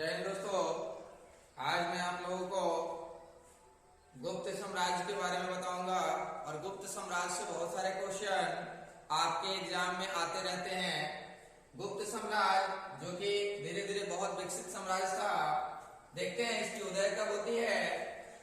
जय हिंद दोस्तों। आज मैं आप लोगों को गुप्त साम्राज्य के बारे में बताऊंगा और गुप्त साम्राज्य से बहुत सारे क्वेश्चन आपके एग्जाम में आते रहते हैं। गुप्त साम्राज्य जो कि धीरे धीरे बहुत विकसित साम्राज्य था, देखते हैं इसकी उदय कब होती है।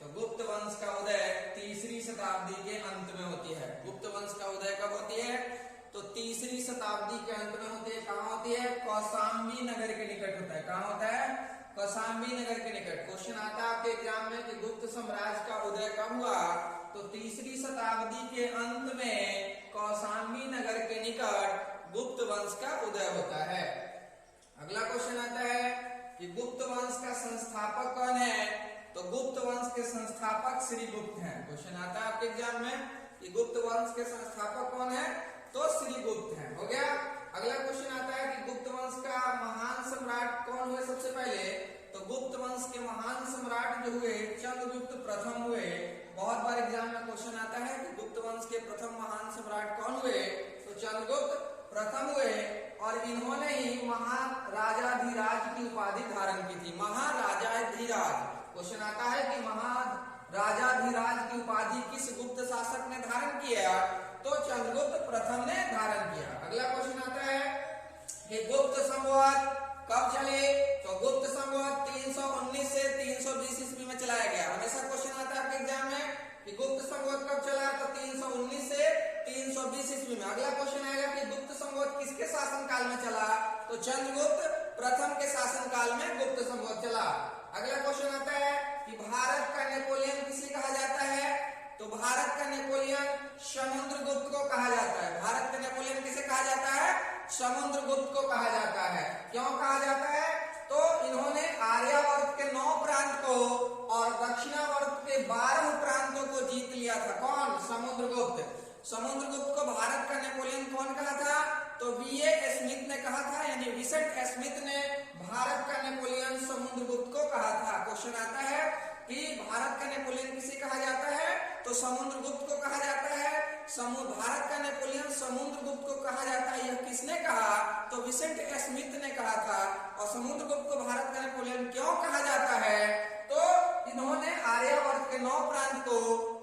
तो गुप्त वंश का उदय तीसरी शताब्दी के अंत में होती है। गुप्त वंश का उदय कब होती है? तो तीसरी शताब्दी के अंत में होती है। कहाँ होती है? कौशाम्बी नगर के निकट होता है। कहाँ होता है? कौशाम्बी नगर के निकट। क्वेश्चन आता है आपके एग्जाम में कि गुप्त साम्राज्य का उदय कब हुआ? तो तीसरी शताब्दी के अंत में कौशाम्बी नगर के निकट गुप्त वंश का उदय होता है। अगला क्वेश्चन आता है कि गुप्त वंश का संस्थापक कौन है? तो गुप्त वंश के संस्थापक श्री गुप्त हैं। क्वेश्चन आता है आपके एग्जाम में कि गुप्त वंश के संस्थापक कौन है? तो श्री गुप्त हैं। हो गया। अगला क्वेश्चन आता है कि गुप्त वंश का महान सम्राट कौन हुए? सबसे पहले तो गुप्त वंश के महान सम्राट जो हुए चंद्रगुप्त प्रथम हुए। बहुत बार एग्जाम में क्वेश्चन आता है कि गुप्त वंश के प्रथम महान सम्राट कौन हुए? तो चंद्रगुप्त प्रथम हुए और इन्होंने ही महाराजाधिराज की उपाधि धारण की थी। महाराजाधिराज। क्वेश्चन आता है कि महाराजाधिराज की उपाधि किस गुप्त शासक ने धारण किया? तो चंद्रगुप्त प्रथम ने धारण किया। अगला क्वेश्चन आता है कि गुप्त संवत कब चले? तो गुप्त संवत 319 से 320 ईस्वी में चलाया गया। हमेशा क्वेश्चन आता है आपके एग्जाम में कि गुप्त संवत कब चला? तो 319 से 320 ईस्वी में। अगला क्वेश्चन आएगा कि गुप्त संवत किसके शासन काल में चला? तो चंद्रगुप्त प्रथम के शासन काल में गुप्त संवत चला। अगला क्वेश्चन आता है कि भारत का नेपोलियन किसे कहा जाता है? तो भारत का नेपोलियन समुद्रगुप्त को कहा जाता है। भारत का नेपोलियन किसे कहा जाता है? समुद्रगुप्त को कहा जाता है। क्यों कहा जाता है? तो इन्होंने आर्यावर्त के 9 प्रांत को और दक्षिणावर्त के 12 प्रांतों को जीत लिया था। कौन? समुद्रगुप्त। समुद्रगुप्त को भारत का नेपोलियन कौन कहा था? तो वी.ए. स्मिथ ने कहा था, यानी विंसेंट स्मिथ ने भारत का नेपोलियन समुद्रगुप्त को कहा था। क्वेश्चन आता है कि भारत का नेपोलियन किसे कहा जाता है? तो समुद्रगुप्त को कहा जाता है। भारत का नेपोलियन समुद्रगुप्त को कहा जाता है। यह किसने कहा? तो विंसेंट स्मिथ ने कहा था। और समुद्रगुप्त को भारत का नेपोलियन क्यों कहा जाता है? तो इन्होंने आर्यावर्त के 9 प्रांत को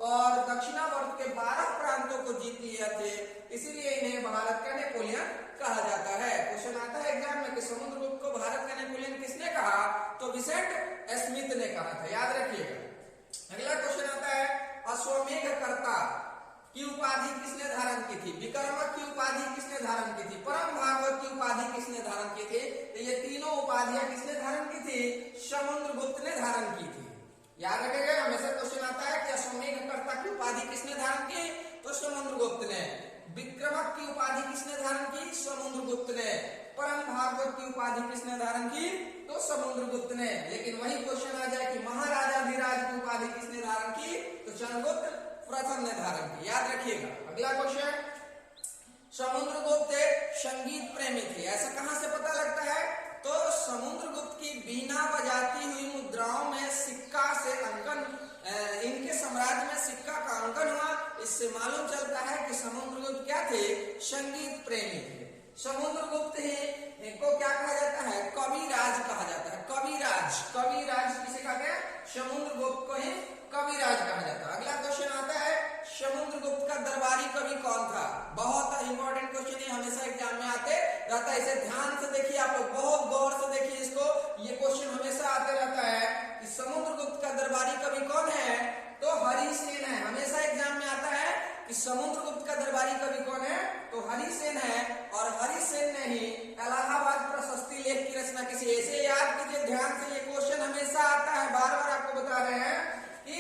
और दक्षिणावर्त के 12 प्रांतों को जीत लिया थे, इसीलिए इन्हें भारत का नेपोलियन कहा जाता है। क्वेश्चन आता है एग्जाम में कि समुद्रगुप्त को भारत का नेपोलियन किसने कहा? तो विंसेंट स्मिथ ने कहा था। याद रखिएगा। अगला क्वेश्चन आता है अश्वमेधकर्ता की उपाधि किसने धारण की थी? विक्रमक की उपाधि किसने धारण की थी? परम भागवत की उपाधि किसने धारण की थी? तो ये तीनों उपाधियां किसने धारण की थी? समुद्रगुप्त ने धारण की थी। याद रखिएगा। हमेशा क्वेश्चन आता है कि अश्वमेधकर्ता की उपाधि किसने धारण की? तो समुद्रगुप्त ने। विक्रमक की उपाधि किसने धारण की? समुद्रगुप्त ने। परम भागवत की उपाधि किसने धारण की? तो समुद्रगुप्त ने। लेकिन वही क्वेश्चन आ जाए कि महाराजाधिराज की उपाधि किसने धारण की? तो चंद्रगुप्त प्रथम ने धारण की। याद रखिएगा। अगला क्वेश्चन, समुद्रगुप्त संगीत प्रेमी थे। ऐसा कहां से पता लगता है? तो समुद्रगुप्त की बीना बजाती हुई मुद्राओं में सिक्का से अंकन, इनके साम्राज्य में सिक्का का अंकन हुआ। इससे मालूम चलता है कि समुद्रगुप्त क्या थे? संगीत प्रेमी थे। समुद्रगुप्त ही इनको क्या कहा जाता है? कविराज कहा जाता है। कविराज। कविराज किसे कहते हैं? समुद्रगुप्त को ही कविराज कहा जाता है। अगला क्वेश्चन आता है समुद्रगुप्त का दरबारी कवि कौन था? बहुत इंपॉर्टेंट क्वेश्चन है, हमेशा एग्जाम में आते रहता है। इसे ध्यान से देखिए, आप लोग बहुत गौर से देखिए इसको। ये क्वेश्चन हमेशा आते रहता है कि समुद्रगुप्त का दरबारी कवि कौन है? तो हरिसेन है। हमेशा एग्जाम में आता है कि समुद्रगुप्त का दरबारी कवि कौन है? तो हरिसेन है। और हरिसेन ने ही इलाहाबाद प्रशस्ति लेख की रचना की। ऐसे याद कीजिए ध्यान से, ये क्वेश्चन हमेशा आता है। बार बार आपको बता रहे हैं कि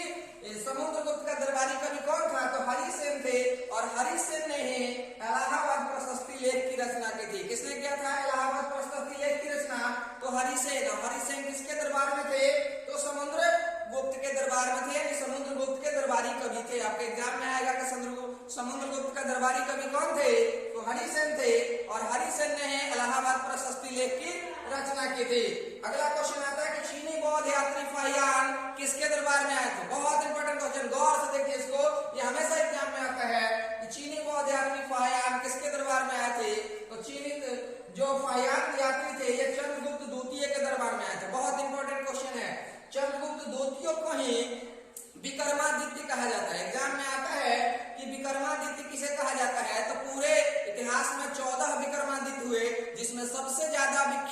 समुद्रगुप्त का दरबारी कवि कौन था? तो हरिसेन थे। और हरिसेन ने ही इलाहाबाद प्रशस्ति लेख की रचना की थी। किसने किया था इलाहाबाद प्रशस्ति लेख की रचना? तो हरिसेन। और हरिसेन किसके दरबार में थे? तो समुद्रगुप्त के दरबार में थे, यानी समुद्रगुप्त के दरबारी कवि थे। आपके एग्जाम में आएगा कि समुद्रगुप्त का दरबारी कवि कौन थे? तो हरिसेन थे। और हरिसेन ने इलाहाबाद प्रशस्ति लेख की रचना की थी।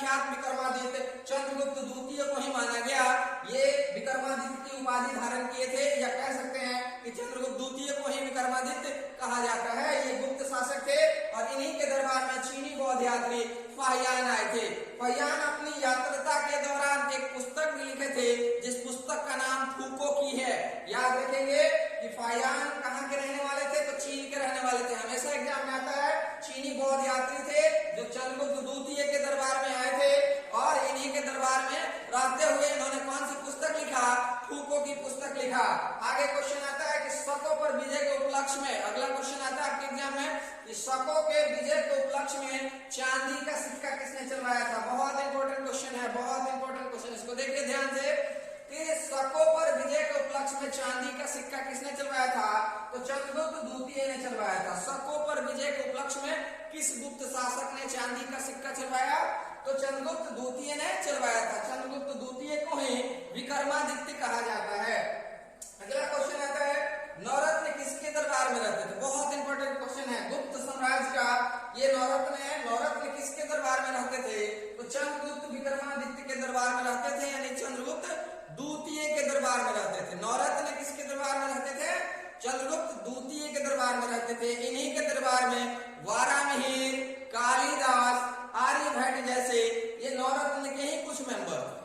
विख्यात विक्रमादित्य चंद्रगुप्त द्वितीय को ही माना गया। ये विक्रमादित्य की उपाधि धारण किए थे, या कह सकते हैं कि चंद्रगुप्त द्वितीय को ही विक्रमादित्य कहा जाता है। ये गुप्त शासक थे और इन्हीं के दरबार में चीनी बौद्ध यात्री फाहियान आए थे। फाहियान अपनी यात्रा के दौरान एक पुस्तक भी लिखे थे, जिस पुस्तक का नाम फूको की है। याद रखेंगे कि फाहियान कहाँ के रहने वाले थे, तो चीन के रहने वाले थे। हमेशा एग्जाम में आता है, चीनी बौद्ध यात्री थे जो चंद्रगुप्त द्वितीय के दरबार में आए थे और इन्हीं के दरबार में रहते हुए इन्होंने कौन सी पुस्तक लिखा, फूको की पुस्तक लिखा। आगे क्वेश्चन आता है कि शकों पर विजय के उपलक्ष्य में, अगला क्वेश्चन आता है आपके एग्जाम में कि शकों के विजय के उपलक्ष्य में चांदी का सिक्का किसने चलवाया था। बहुत इंपॉर्टेंट क्वेश्चन है, बहुत इंपॉर्टेंट क्वेश्चन, इसको देखिए ध्यान से कि शकों पर विजय के उपलक्ष्य में चांदी का सिक्का किसने चलवाया था, तो चंद्रगुप्त द्वितीय ने चलवाया था। शकों पर विजय के उपलक्ष्य में किस गुप्त शासक ने चांदी का सिक्का चलवाया, तो चंद्रगुप्त द्वितीय ने चलवाया था। चंद्रगुप्त द्वितीय को ही विक्रमादित्य कहा जाता है। अगला क्वेश्चन आता है, नवरत्न किसके दरबार में रहते थे। बहुत इंपॉर्टेंट क्वेश्चन है, गुप्त साम्राज्य का ये नवरत्न है। नवरत्न किसके दरबार में रहते थे, तो चंद्रगुप्त विक्रमादित्य के दरबार में रहते थे, यानी चंद्रगुप्त द्वितीय के दरबार में रहते थे। नवरत्न किसके दरबार में रहते थे, चंद्रगुप्त द्वितीय के दरबार में रहते थे। इन्हीं के दरबार में वारामिहिर, कालिदास, आर्यभट्ट जैसे ये नवरत्न के ही कुछ मेंबर थे।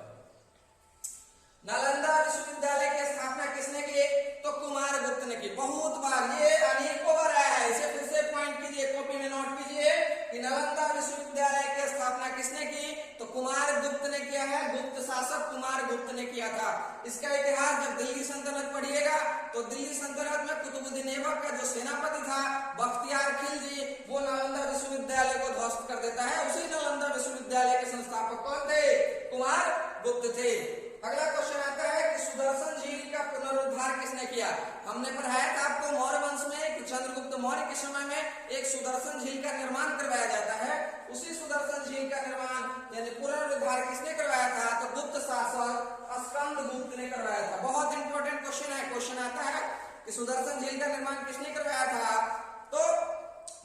नालंदा विश्वविद्यालय की स्थापना किसने की, तो कुमारगुप्त ने की। बहुत बार ये अनेकों बार आया है, इसे फिर से पॉइंट कीजिए, कॉपी में नोट कीजिए कि नालंदा विश्वविद्यालय की स्थापना किसने की, तो कुमारगुप्त ने किया है। गुप्त शासक कुमारगुप्त ने किया था। इसका इतिहास जब दिल्ली सल्तनत पढ़िएगा तो दिल्ली सल्तनत में कुतुबुद्दीन ऐबक का जो सेनापति था बख्तियार खिलजी, वो नालंदा विश्वविद्यालय को ध्वस्त कर देता है। उसी नालंदा विश्वविद्यालय के संस्थापक कौन थे, कुमारगुप्त थे। अगला क्वेश्चन आता है कि सुदर्शन झील का पुनरुद्धार किसने किया। हमने पढ़ाया था आपको मौर्य वंश में कि चंद्रगुप्त मौर्य के समय में एक सुदर्शन झील का निर्माण करवाया जाता है। उसी सुदर्शन झील का निर्माण यानी पुनरुद्धार किसने करवाया था, तो गुप्त शासक स्कंदगुप्त ने करवाया था। बहुत इंपॉर्टेंट क्वेश्चन है। क्वेश्चन आता है कि सुदर्शन झील का निर्माण किसने करवाया था, तो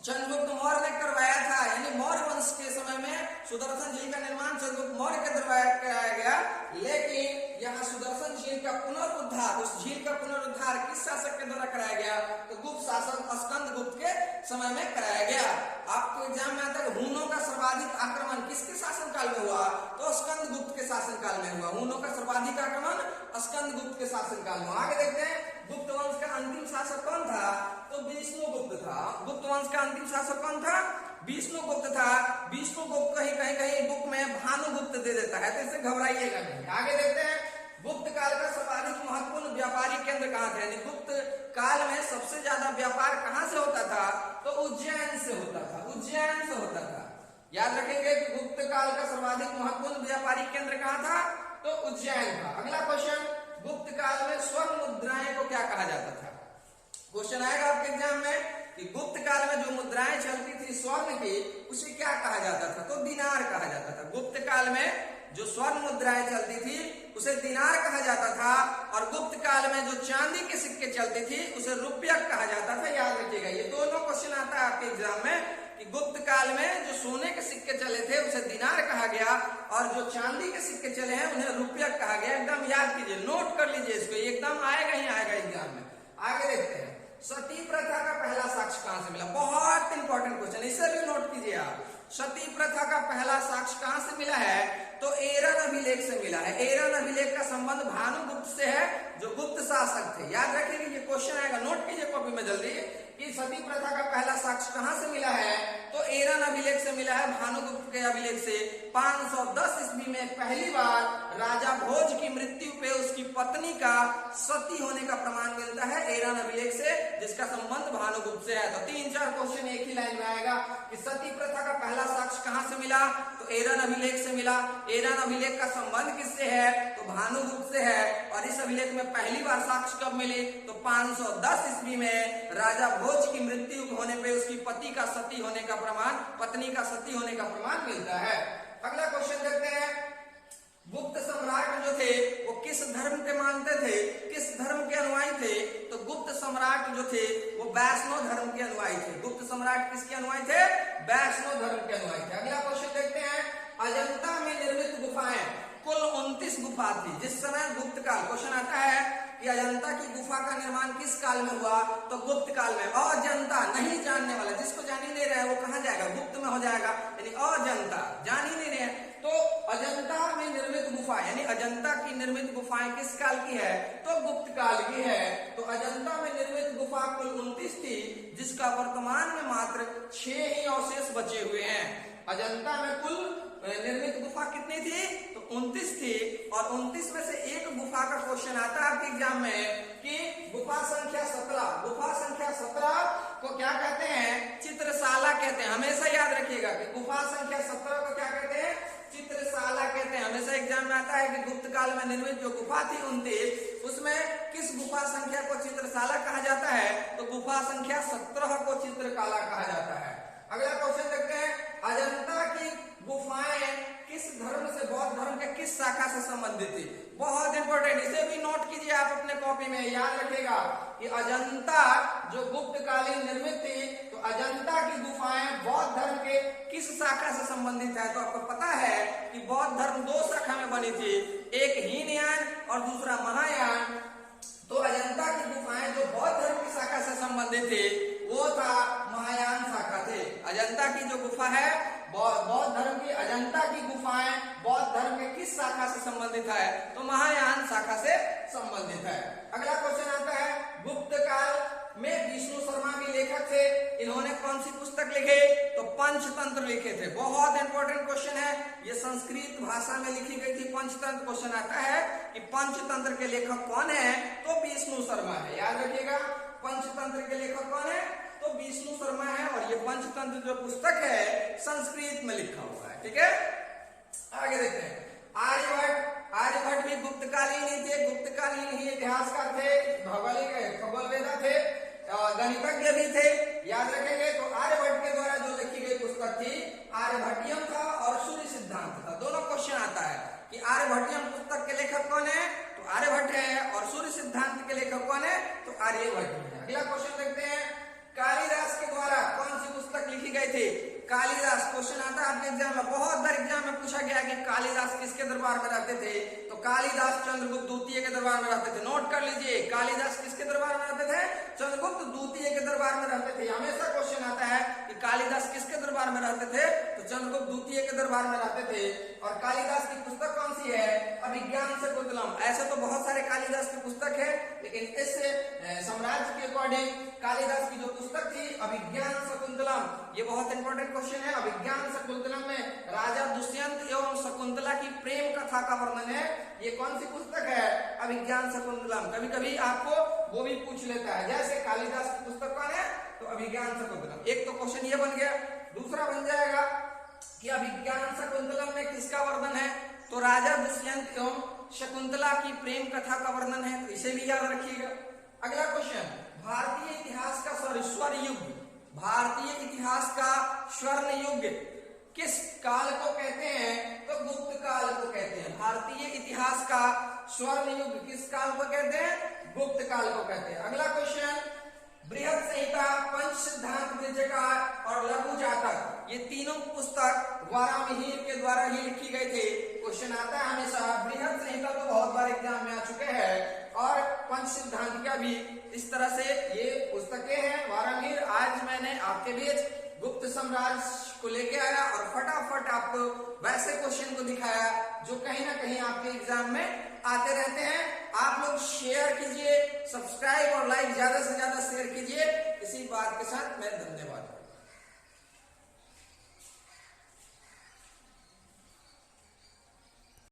चंद्रगुप्त मौर्य ने करवाया था। यानी मौर्य वंश के समय में सुदर्शन झील का निर्माण चंद्रगुप्त मौर्य के दरबार कराया गया, लेकिन यहाँ सुदर्शन झील का पुनरुद्धार, उस झील का पुनरुद्धार किस शासक के द्वारा कराया गया, तो गुप्त शासक स्कंदगुप्त के समय में कराया गया। आपको एग्जाम में आता है हुनों का सर्वाधिक आक्रमण किसके शासनकाल में हुआ, तो स्कंदगुप्त के शासनकाल में हुआ। हुनों का सर्वाधिक आक्रमण स्कंदगुप्त के शासनकाल में। आगे देखते हैं गुप्त वंश का अंतिम शासक कौन था, तो विष्णुगुप्त था। गुप्त वंश का अंतिम शासक कौन था, विष्णुगुप्त था। विष्णुगुप्त कहीं कहीं कहीं बुक में भानुगुप्त दे देता है, तो इससे घबराइएगा नहीं। आगे देखते हैं गुप्त काल का सर्वाधिक महत्वपूर्ण व्यापारिक केंद्र कहाँ थे, यानी गुप्त काल में सबसे ज्यादा व्यापार कहाँ से होता था, तो उज्जैन से होता था। उज्जैन से होता था। याद रखेंगे कि गुप्त काल का सर्वाधिक महत्वपूर्ण व्यापारिक केंद्र कहाँ था, तो उज्जैन था। अगला क्वेश्चन, गुप्त काल में स्वर्ण मुद्राएं को क्या कहा जाता था। क्वेश्चन आएगा आपके एग्जाम में कि गुप्त काल में जो मुद्राएं चलती थी स्वर्ण की, उसे क्या कहा जाता था, तो दिनार कहा जाता था। गुप्त काल में जो स्वर्ण मुद्राएं चलती थी उसे दिनार कहा जाता था, और गुप्त काल में जो चांदी के सिक्के चलते थी उसे रुपया कहा जाता था। याद रखिएगा, ये दोनों क्वेश्चन आता है आपके एग्जाम में कि गुप्त काल में जो सोने के सिक्के चले थे उसे दिनार कहा गया, और जो चांदी के सिक्के चले हैं उन्हें रुपया कहा गया। एकदम याद कीजिए, नोट कर लीजिए इसको, एकदम आएगा ही आएगा एग्जाम में। आगे देखते हैं सती प्रथा का पहला साक्ष्य कहां से मिला। बहुत इंपॉर्टेंट क्वेश्चन, इसे भी नोट कीजिए आप। सती प्रथा का पहला साक्ष्य कहां से मिला है, तो एरन अभिलेख से मिला है। एरन अभिलेख का संबंध भानुगुप्त से है, जो गुप्त शासक थे। याद रखिए, ये क्वेश्चन आएगा, नोट कीजिए कॉपी में जल्दी कि सती प्रथा का पहला साक्ष्य कहां से मिला है, तो एरन अभिलेख से मिला है, भानुगुप्त के अभिलेख से। 510 ईस्वी में पहली बार राजा भोज की मृत्यु पे उसकी पत्नी का सती होने का प्रमाण मिलता है एरन अभिलेख से, जिसका संबंध भानुगुप्त से है। तो 3-4 क्वेश्चन एक ही लाइन में आएगा कि सती प्रथा का पहला साक्ष्य कहां से मिला, तो एरन अभिलेख से मिला। एरन अभिलेख का संबंध किससे है, तो भानुगुप्त से है। और इस अभिलेख में पहली बार साक्ष्य कब मिले, तो 510 ईस्वी में राजा भोज की मृत्यु होने पे उसकी पति का सती होने का प्रमाण, पत्नी का सती होने का प्रमाण मिलता है। अगला क्वेश्चन देखते हैं, गुप्त सम्राट जो थे वो किस धर्म के मानते थे, किस धर्म के अनुयायी थे, तो गुप्त सम्राट जो थे वो वैष्णव धर्म के अनुयायी थे। गुप्त सम्राट किसके अनुयायी थे, वैष्णव धर्म के अनुयायी थे। अगला क्वेश्चन देखते हैं, अजंता में निर्मित गुफाएं कुल 29 गुफा थी जिस समय गुप्त काल। क्वेश्चन आता है कि अजंता की गुफा का निर्माण किस काल में हुआ, तो गुप्त काल में। अजंता नहीं जानने वाला, जिसको जान ही नहीं रहा है वो कहां जाएगा, गुप्त में हो जाएगा, यानी अजंता जान ही नहीं रहे हैं। तो अजंता में निर्मित गुफा यानी अजंता की निर्मित गुफाएं किस काल की है, तो गुप्त काल की है। तो अजंता में निर्मित गुफा कुल 29 थी जिसका वर्तमान में मात्र 6 ही अवशेष बचे हुए हैं। अजंता में कुल निर्मित गुफा कितनी थी, तो 29 थी, और 29 में से एक गुफा का क्वेश्चन आता है आपके एग्जाम में कि गुफा संख्या 17, गुफा संख्या 17 को क्या कहते हैं, चित्रशाला कहते हैं। हमेशा याद रखिएगा कि गुफा संख्या 17 को क्या कहते हैं, चित्रशाला कहते हैं। हमेशा एग्जाम में आता है कि गुप्त काल में निर्मित जो गुफा थी 29, उसमें किस गुफा संख्या को चित्रशाला कहा जाता है, तो गुफा संख्या 17 को चित्रकला कहा जाता है। अगला क्वेश्चन देखते हैं, अजंता की गुफाएं किस धर्म से, बौद्ध धर्म के किस शाखा से संबंधित थी। बहुत इंपॉर्टेंट, इसे भी नोट कीजिए आप अपने कॉपी में, याद रखिएगा कि अजंता जो गुप्त कालीन निर्मित थी, तो अजंता की गुफाएं बौद्ध धर्म के किस शाखा से संबंधित है। तो आपको पता है कि बौद्ध धर्म 2 शाखा में बनी थी, एक हीनयान और दूसरा महायान। तो अजंता की गुफाएं जो बौद्ध धर्म की शाखा से संबंधित थी वो था महायान शाखा थे। अजंता की जो गुफा है बौद्ध धर्म की, अजंता की गुफाएं बौद्ध धर्म के किस शाखा से संबंधित है, तो महायान शाखा से संबंधित है। अगला क्वेश्चन आता है, गुप्त काल में विष्णु शर्मा भी लेखक थे, इन्होंने कौन सी पुस्तक लिखे, तो पंचतंत्र लिखे थे। बहुत इंपॉर्टेंट क्वेश्चन है, ये संस्कृत भाषा में लिखी गई थी पंचतंत्र। क्वेश्चन आता है कि पंचतंत्र के लेखक कौन है, तो विष्णु शर्मा है। याद रखिएगा पंचतंत्र के लेखक कौन है, तो विष्णु शर्मा है, और ये पंचतंत्र जो पुस्तक है संस्कृत में लिखा हुआ है। ठीक है, आगे देखते हैं, आर्यभट्ट। आर्यभट्ट भी गुप्तकालीन ही थे, गुप्तकालीन ही इतिहासकार थे, भौगोलिक खगोलवेदा थे, गणितज्ञ भी थे। याद रखेंगे, तो आर्यभट्ट के द्वारा जो लिखी गई पुस्तक थी आर्यभट्टियम था और सूर्य सिद्धांत था। दोनों क्वेश्चन आता है कि आर्यभट्टियम पुस्तक के लेखक कौन है, तो आर्यभट्ट है, और सूर्य सिद्धांत के लेखक कौन है, तो आर्यभट्ट है। अगला क्वेश्चन देखते हैं, कालिदास के द्वारा कौन सी पुस्तक लिखी गई थी। कालिदास, क्वेश्चन आता है आपके एग्जाम में, बहुत बार एग्जाम में पूछा गया कि कालिदास किसके दरबार में रहते थे, तो कालिदास चंद्रगुप्त द्वितीय के दरबार में रहते थे। नोट कर लीजिए, कालिदास किसके दरबार में रहते थे, चंद्रगुप्त द्वितीय के दरबार में रहते थे। हमेशा क्वेश्चन आता है कि कालिदास किसके दरबार में रहते थे, तो चंद्रगुप्त द्वितीय के दरबार में रहते थे। और कालिदास की पुस्तक कौन सी है, अभिज्ञान शकुंतलम। ऐसे तो बहुत सारे कालिदास की पुस्तक है, लेकिन इस साम्राज्य के अकॉर्डिंग कालिदास की जो पुस्तक थी अभिज्ञान शकुंतलम, ये बहुत इंपॉर्टेंट क्वेश्चन है। अभिज्ञान शकुंतलम में राजा दुष्यंत एवं शकुंतला की प्रेम कथा का वर्णन है। ये कौन सी पुस्तक है, अभिज्ञान शकुंतलम। कभी कभी आपको वो भी पूछ लेता है, जैसे कालिदास की पुस्तक कौन है, तो अभिज्ञान शकुंतलम। एक तो क्वेश्चन ये बन गया, दूसरा बन जाएगा कि अभिज्ञान शकुंतलम में किसका वर्णन है, तो राजा दुष्यंत एवं शकुंतला की प्रेम कथा का वर्णन है, तो इसे भी याद रखिएगा। अगला क्वेश्चन, भारतीय इतिहास का स्वर्ण युग, भारतीय इतिहास का स्वर्ण युग किस काल को कहते हैं, तो गुप्त काल को कहते हैं। भारतीय इतिहास का स्वर्ण युग किस काल को कहते हैं, गुप्त काल को कहते हैं। अगला क्वेश्चन, बृहद संहिता, पंच सिद्धांत बृहज्कार और लघु जातक, ये तीनों पुस्तक वारामिहिर के द्वारा ही लिखी गई थी। क्वेश्चन आता है हमेशा, बृहद संहिता तो बहुत बार एग्जाम में आ चुके हैं, और पंच सिद्धांत का भी इस तरह से ये पुस्तकें हैं वारामिहिर। आज मैंने आपके बीच गुप्त साम्राज्य को लेके आया और फटाफट आपको वैसे क्वेश्चन को दिखाया जो कहीं ना कहीं आपके एग्जाम में आते रहते हैं। आप लोग शेयर कीजिए, सब्सक्राइब और लाइक ज्यादा से ज्यादा शेयर कीजिए। इसी बात के साथ मैं धन्यवाद।